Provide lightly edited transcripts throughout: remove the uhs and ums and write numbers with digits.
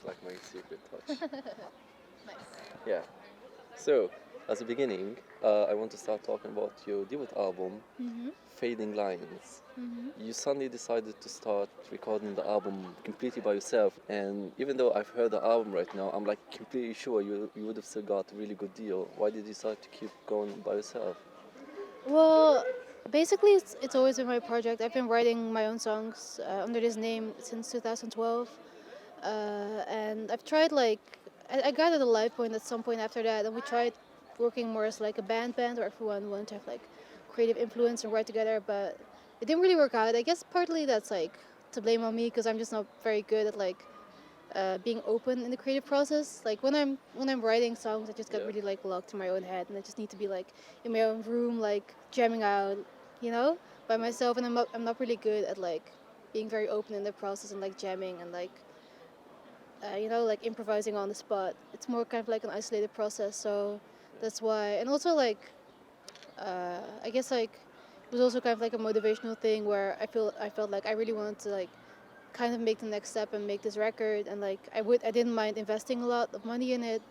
like my secret touch. Nice. Yeah. So, as a beginning, I want to start talking about your debut album, Mm-hmm. Fading Lines. Mm-hmm. You suddenly decided to start recording the album completely by yourself, and even though I've heard the album right now, I'm like completely sure you would have still got a really good deal. Why did you decide to keep going by yourself? Well, basically, it's always been my project. I've been writing my own songs under this name since 2012, and I've tried like I got at a live point at some point after that, and we tried working more as like a band where everyone wanted to have like creative influence and write together, but it didn't really work out. I guess partly that's like to blame on me because I'm just not very good at like being open in the creative process. Like when I'm writing songs, I just get Yeah. really like locked in my own head, and I just need to be like in my own room, like jamming out, you know, by myself. And I'm not really good at like being very open in the process and like jamming and like like improvising on the spot. It's more kind of like an isolated process. So that's why, and also like I guess like it was also kind of like a motivational thing where I felt like I really wanted to like kind of make the next step and make this record, and like I didn't mind investing a lot of money in it,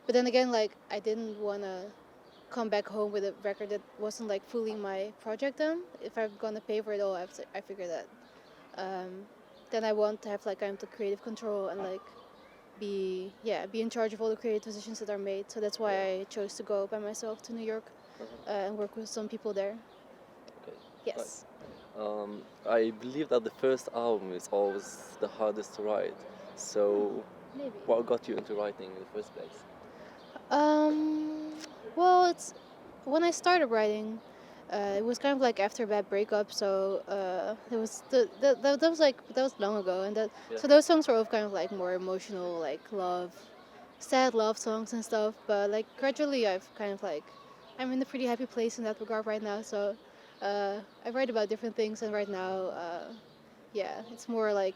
but then again like I didn't want to come back home with a record that wasn't like fully my project. Then if I'm gonna pay for it all, I figure that um, then I want to have like kind of the creative control and like be in charge of all the creative decisions that are made. So that's why I chose to go by myself to New York and work with some people there. Okay. Nice. Yes. I believe that the first album is always the hardest to write. So, Maybe. what got you into writing in the first place? Um, well, it's when I started writing, it was kind of like after a bad breakup. So it was that was long ago, and Yeah. so those songs were all kind of like more emotional, like love, sad love songs and stuff. But like gradually, I've kind of like I'm in a pretty happy place in that regard right now. So I write about different things, and right now, yeah, it's more like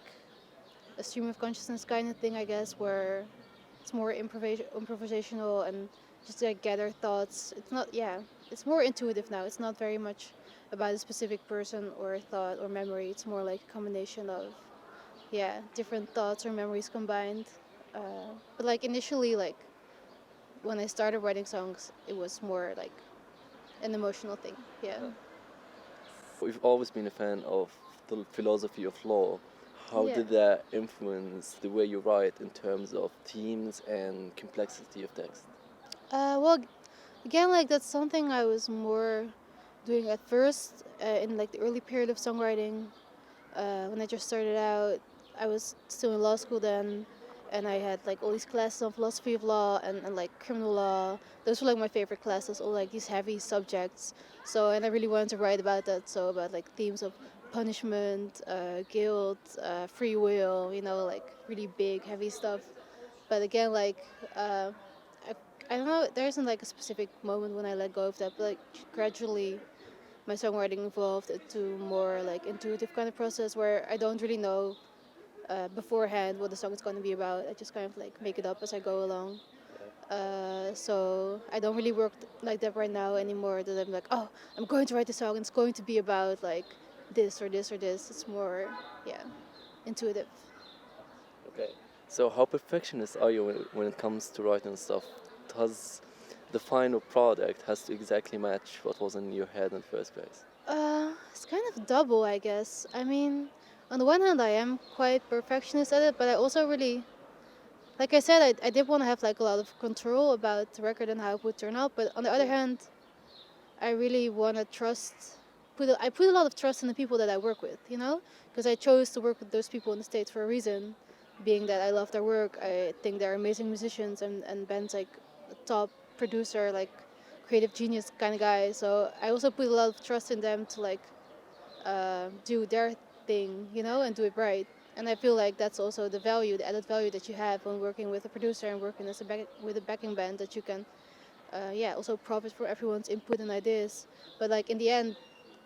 a stream of consciousness kind of thing, I guess, where it's more improvisational and just like gather thoughts. It's not, yeah, it's more intuitive now. It's not very much about a specific person or thought or memory. It's more like a combination of, yeah, different thoughts or memories combined. But like initially, like when I started writing songs, it was more like an emotional thing. Yeah. We've always been a fan of the philosophy of law. How Yeah. did that influence the way you write in terms of themes and complexity of text? Well, again, like that's something I was more doing at first in like the early period of songwriting. When I just started out, I was still in law school then, and I had like all these classes on philosophy of law and like criminal law. Those were like my favorite classes, all like these heavy subjects. So, and I really wanted to write about that. So about like themes of punishment, guilt, free will, like really big, heavy stuff. But again, like uh, I, I don't know, there isn't like a specific moment when I let go of that, but like gradually my songwriting evolved into more like intuitive kind of process where I don't really know beforehand what the song is going to be about. I just kind of like make it up as I go along. So I don't really work like that right now anymore. That I'm like, oh, I'm going to write a song. And it's going to be about like this or this or this. It's more, yeah, intuitive. Okay. So, how perfectionist are you when it comes to writing stuff? Does the final product has to exactly match what was in your head in the first place? It's kind of double, I guess. I mean, on the one hand, I am quite perfectionist at it, but I also really, like I said, I did want to have like a lot of control about the record and how it would turn out. But on the other hand, I really want to I put a lot of trust in the people that I work with, because I chose to work with those people in the States for a reason, being that I love their work. I think they're amazing musicians, and Ben's like a top producer, like creative genius kind of guy. So I also put a lot of trust in them to like do their thing, and do it right. And I feel like that's also the value, the added value that you have when working with a producer and working with a backing band, that you can, also profit from everyone's input and ideas. But like in the end,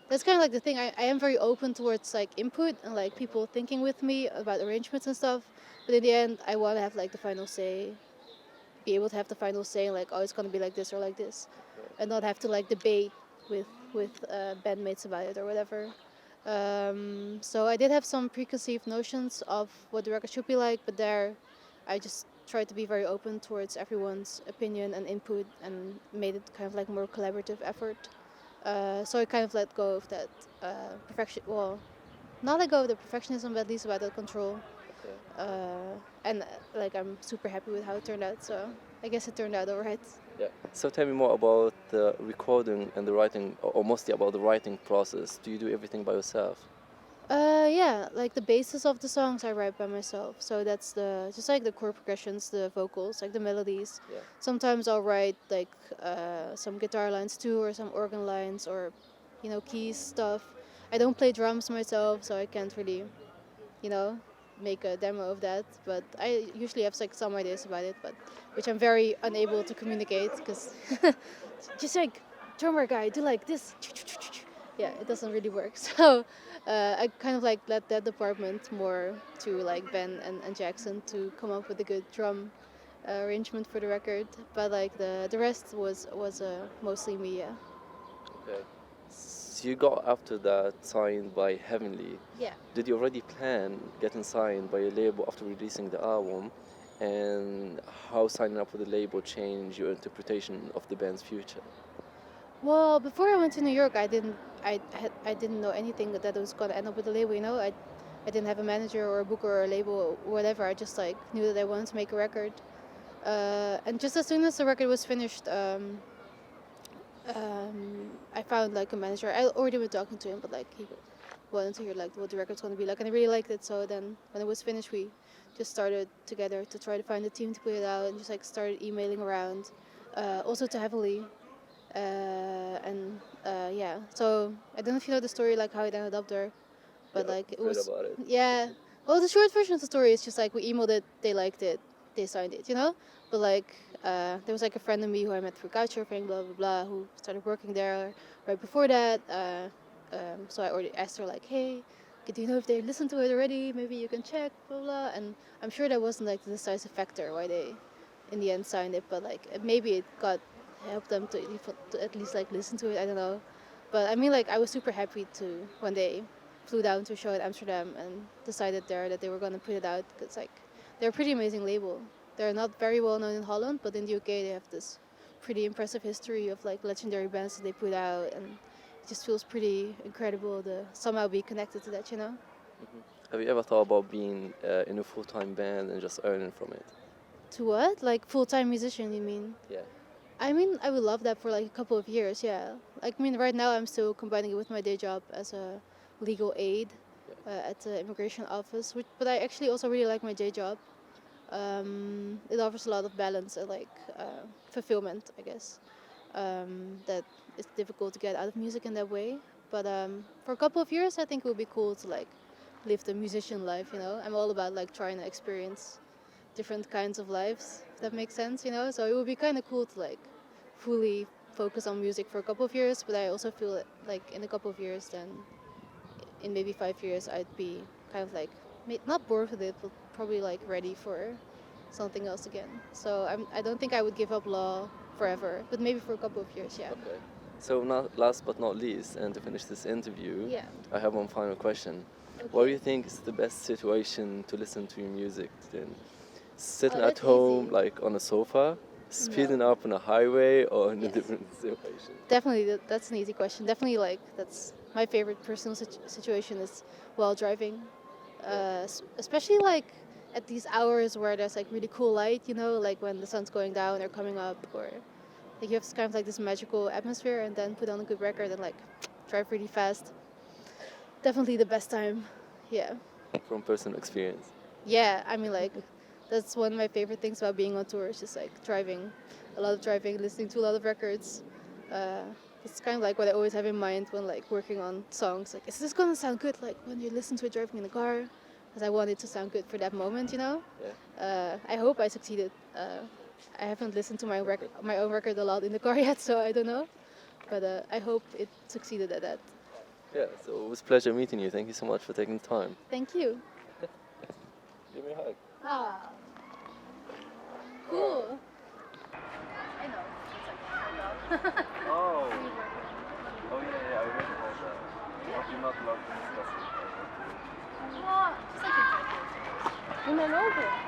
that's kind of like the thing. I am very open towards like input and like people thinking with me about arrangements and stuff. But in the end, I want to have like the final say, be able to have the final say, like, oh, it's gonna be like this or like this, and not have to like debate with bandmates about it or whatever. So I did have some preconceived notions of what the record should be like, but they're I just tried to be very open towards everyone's opinion and input, and made it kind of like more collaborative effort. So I kind of let go of that perfection. Well, not let go of the perfectionism, but at least about the control. Okay. And like I'm super happy with how it turned out. So I guess it turned out alright. Yeah. So tell me more about the recording and the writing, or mostly about the writing process. Do you do everything by yourself? Yeah, like the basis of the songs I write by myself. So that's just like the chord progressions, the vocals, like the melodies. Yeah. Sometimes I'll write like some guitar lines too, or some organ lines, or keys stuff. I don't play drums myself, so I can't really, you know, make a demo of that. But I usually have like some ideas about it, but which I'm very unable to communicate because just like drummer guy, do like this. Yeah, it doesn't really work. So I kind of like let that department more to like Ben and Jackson to come up with a good drum arrangement for the record. But like the rest was mostly me. Yeah. Okay. So you got after that signed by Heavenly. Yeah. Did you already plan getting signed by a label after releasing the album? And how signing up with the label changed your interpretation of the band's future? Well, before I went to New York, I didn't know anything that it was gonna end up with a label. I didn't have a manager or a booker or a label or whatever. I just like knew that I wanted to make a record. And just as soon as the record was finished, I found like a manager. I already been talking to him, but like he wanted to hear like what the record's gonna be like, and I really liked it. So then when it was finished, we just started together to try to find a team to put it out, and just like started emailing around, also to Heavily. Yeah, so I don't know if you know the story, like how it ended up there, but Yeah, like it read was, about it. yeah. Well, the short version of the story is just like we emailed it, they liked it, they signed it, But like there was like a friend of me who I met through couchsurfing, blah blah blah, who started working there right before that. So I already asked her like, hey, do you know if they listened to it already? Maybe you can check, blah blah. And I'm sure that wasn't like the decisive factor why they, in the end, signed it, but like maybe it got help them to at least like listen to it. I don't know, but I mean like I was super happy to when they flew down to a show at Amsterdam and decided there that they were gonna put it out because like they're a pretty amazing label. They're not very well known in Holland, but in the UK they have this pretty impressive history of like legendary bands that they put out, and it just feels pretty incredible to somehow be connected to that. Mhm. Have you ever thought about being in a full-time band and just earning from it? To what? Like full-time musician, you mean? Yeah. I mean, I would love that for like a couple of years, yeah. Like, I mean, right now I'm still combining it with my day job as a legal aid at the immigration office, but I actually also really like my day job. It offers a lot of balance and like fulfillment, I guess. That is difficult to get out of music in that way. But for a couple of years, I think it would be cool to like live the musician life. I'm all about like trying to experience different kinds of lives, if that makes sense. So it would be kind of cool to like fully focus on music for a couple of years, but I also feel that like in a couple of years, then in maybe 5 years, I'd be kind of like not bored with it, but probably like ready for something else again. So I don't think I would give up law forever, but maybe for a couple of years, yeah. Okay. So not last but not least, and to finish this interview, Yeah. I have one final question. Okay. What do you think is the best situation to listen to your music in? Sitting Oh, at that's home, easy. like on a sofa, speeding up on a highway, or in a Yes. different situation? Definitely, that's an easy question. Definitely, like that's my favorite personal situation is while driving, especially like at these hours where there's like really cool light, like when the sun's going down or coming up, or like you have kind of like this magical atmosphere, and then put on a good record and like drive really fast. Definitely the best time. Yeah. From personal experience. Yeah, I mean like that's one of my favorite things about being on tour is just like driving, a lot of driving, listening to a lot of records. It's kind of like what I always have in mind when like working on songs. Like, is this gonna sound good? Like when you listen to it driving in the car, because I want it to sound good for that moment. Yeah. I hope I succeeded. I haven't listened to my own record a lot in the car yet, so I don't know. But I hope it succeeded at that. Yeah. So it was a pleasure meeting you. Thank you so much for taking the time. Thank you. Give me a hug. Ah, cool. I know. It's like, Oh. Oh yeah, I read about that. But you're not allowed to discuss it. just like in 5 years. In Annelotte.